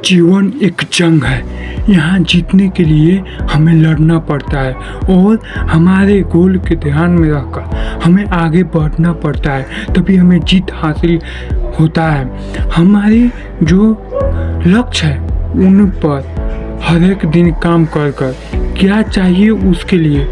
जीवन एक जंग है। यहाँ जीतने के लिए हमें लड़ना पड़ता है और हमारे गोल के ध्यान में रखकर हमें आगे बढ़ना पड़ता है, तभी हमें जीत हासिल होता है। हमारे जो लक्ष्य है उन पर हर एक दिन काम कर क्या चाहिए उसके लिए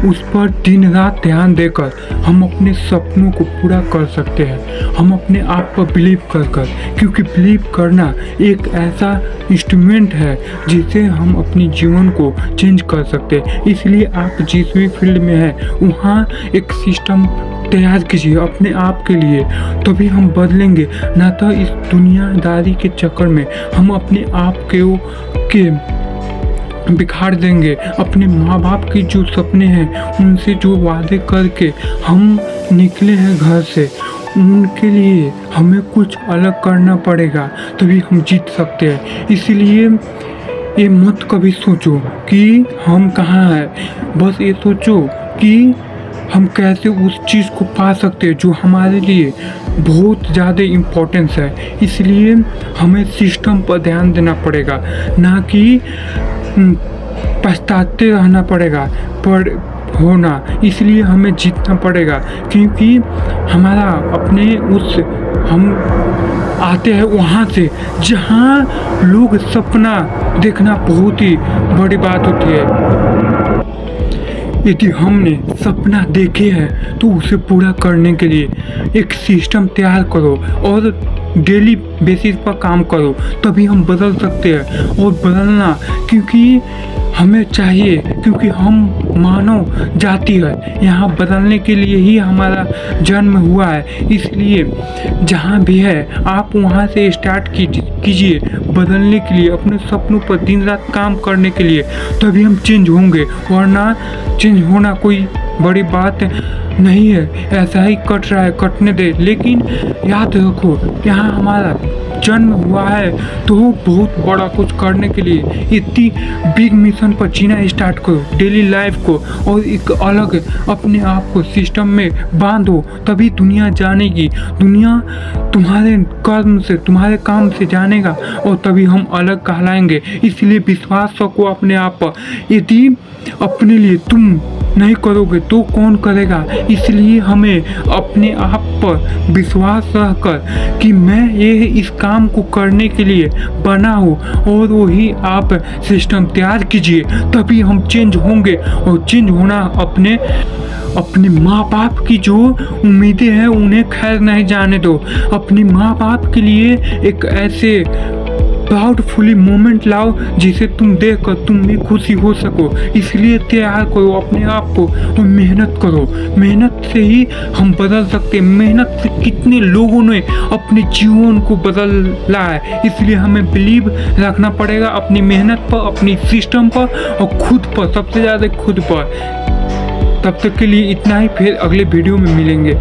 उस पर दिन रात ध्यान देकर हम अपने सपनों को पूरा कर सकते हैं। हम अपने आप पर बिलीव कर क्योंकि बिलीव करना एक ऐसा इंस्ट्रूमेंट है जिससे हम अपने जीवन को चेंज कर सकते हैं। इसलिए आप जिस भी फील्ड में हैं वहाँ एक सिस्टम तैयार कीजिए अपने आप के लिए, तभी हम बदलेंगे। ना तो इस दुनियादारी के चक्कर में हम अपने आप के बिखार देंगे। अपने माँ बाप की जो सपने हैं उनसे जो वादे करके हम निकले हैं घर से, उनके लिए हमें कुछ अलग करना पड़ेगा, तभी हम जीत सकते हैं। इसीलिए ये मत कभी सोचो कि हम कहाँ हैं, बस ये सोचो कि हम कैसे उस चीज़ को पा सकते हैं जो हमारे लिए बहुत ज़्यादा इम्पोर्टेंस है। इसलिए हमें सिस्टम पर ध्यान देना पड़ेगा, ना कि पछताते रहना पड़ेगा पर होना। इसलिए हमें जीतना पड़ेगा क्योंकि हमारा अपने हम आते हैं वहाँ से जहाँ लोग सपना देखना बहुत ही बड़ी बात होती है। यदि हमने सपना देखे हैं तो उसे पूरा करने के लिए एक सिस्टम तैयार करो और डेली बेसिस पर काम करो, तभी हम बदल सकते हैं। और बदलना क्योंकि हमें चाहिए, क्योंकि हम मानव जाति है, यहाँ बदलने के लिए ही हमारा जन्म हुआ है। इसलिए जहाँ भी है आप वहाँ से स्टार्ट कीजिए बदलने के लिए, अपने सपनों पर दिन रात काम करने के लिए, तभी हम चेंज होंगे। वरना चेंज होना कोई बड़ी बात नहीं है, ऐसा ही कट रहा है, कटने दे। लेकिन याद रखो यहाँ हमारा जन्म हुआ है तो बहुत बड़ा कुछ करने के लिए इतनी बिग मिशन पर जीना स्टार्ट करो डेली लाइफ को, और एक अलग अपने आप को सिस्टम में बांधो, तभी दुनिया जानेगी। दुनिया तुम्हारे कर्म से, तुम्हारे काम से जानेगा और तभी हम अलग कहलाएंगे। इसलिए विश्वास रखो अपने आप पर। यदि अपने लिए तुम नहीं करोगे तो कौन करेगा? इसलिए हमें अपने आप पर विश्वास रखकर कि मैं ये इस काम को करने के लिए बना हूँ, और वही आप सिस्टम तैयार कीजिए, तभी हम चेंज होंगे। और चेंज होना अपने माँ बाप की जो उम्मीदें हैं उन्हें खैर नहीं जाने दो। अपने माँ बाप के लिए एक ऐसे प्राउडफुली मोमेंट लाओ जिसे तुम देखकर तुम भी खुशी हो सको। इसलिए तैयार करो अपने आप को और मेहनत करो। मेहनत से ही हम बदल सकते हैं। मेहनत से कितने लोगों ने अपने जीवन को बदला है। इसलिए हमें बिलीव रखना पड़ेगा अपनी मेहनत पर, अपनी सिस्टम पर और खुद पर, सबसे ज़्यादा खुद पर। तब तक के लिए इतना ही, फिर अगले वीडियो में मिलेंगे।